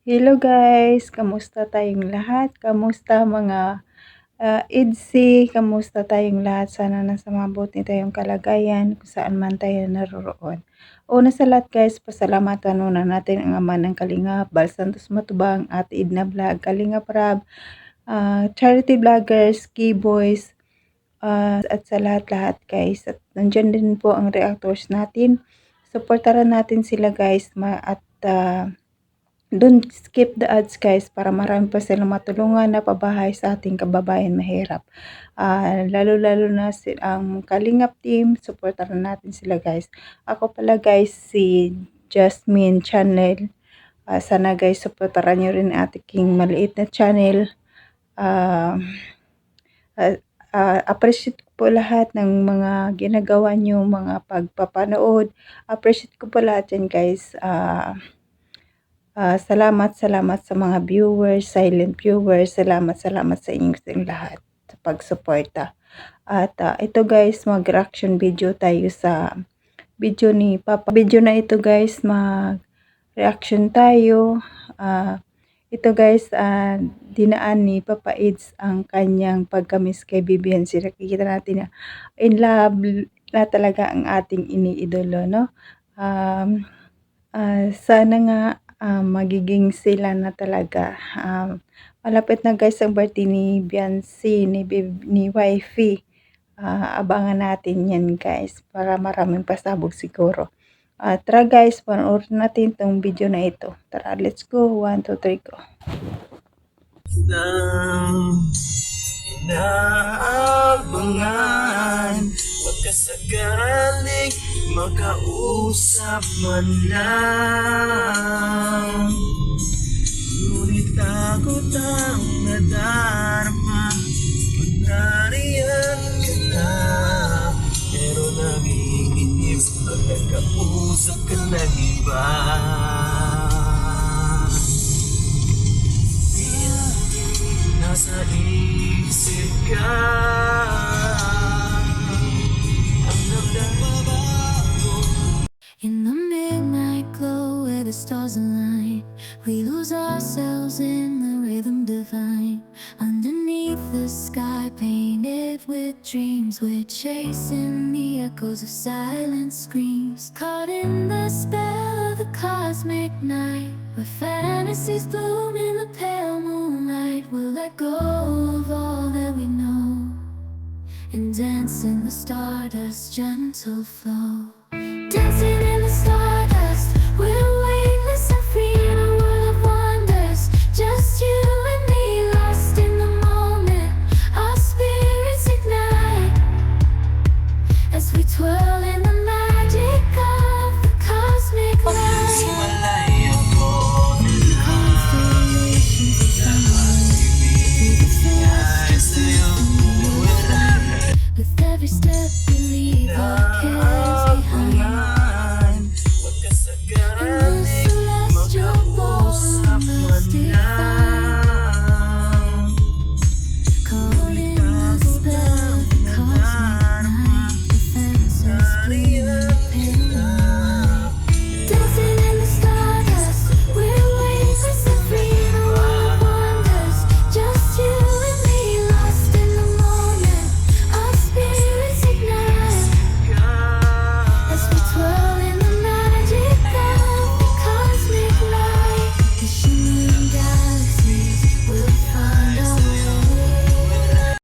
Hello guys, kamusta tayong lahat? Kamusta mga EDSI? Kamusta tayong lahat? Sana nasa mabuti tayong kalagayan kung saan man tayo naroroon. Una sa lahat guys, pasalamatan muna natin ang ama ng Kalingap, Bal Santos Matubang, Ate Edna Vlog, Kalingap Rab, Charity Vloggers, Keyboys, at sa lahat-lahat guys. At nandyan din po ang reactors natin. Supportaran natin sila guys at don't skip the ads guys para marami pa silang matulungan na pabahay sa ating kababayan mahirap. Lalo-lalo na ang Kalingap team, supportaran natin sila guys. Ako pala guys si Jasmine Channel. Sana guys supportaran nyo rin ating maliit na channel. Appreciate ko po lahat ng mga ginagawa nyo, mga pagpapanood. Appreciate ko po lahat yan guys. Salamat sa mga viewers, silent viewers. Salamat sa inyong lahat sa pagsuporta. At ito guys, mag-reaction video tayo sa video ni Papa. Video na ito guys, mag-reaction tayo. Ito guys, dinaan ni Papa Eds ang kanyang pagkamis kay Vivian. Nakikita natin na in love na talaga ang ating iniidolo, no? Sana nga magiging sila na talaga. Malapit na guys ang birthday ni Biancy, ni Wifey. Abangan natin yan guys para maraming pasabog siguro. Tara guys, panoorin natin tong video na ito. Tara, let's go. 1, 2, 3, go. Inaabangan magkasagaling makausap man lang, ngunit takot ang nadarama pag nariyan ka na. Pero nangiinip pag nagkausap ka ng iba. Nasa isip ka, ang nagbabago. In the midnight glow where the stars align, we lose ourselves in the rhythm divine. Underneath the sky painted with dreams, we're chasing the echoes of silent screams. Caught in the spell of the cosmic night, where fantasies bloom in the pale moonlight. We'll let go of all that we know and dance in the stardust's gentle flow.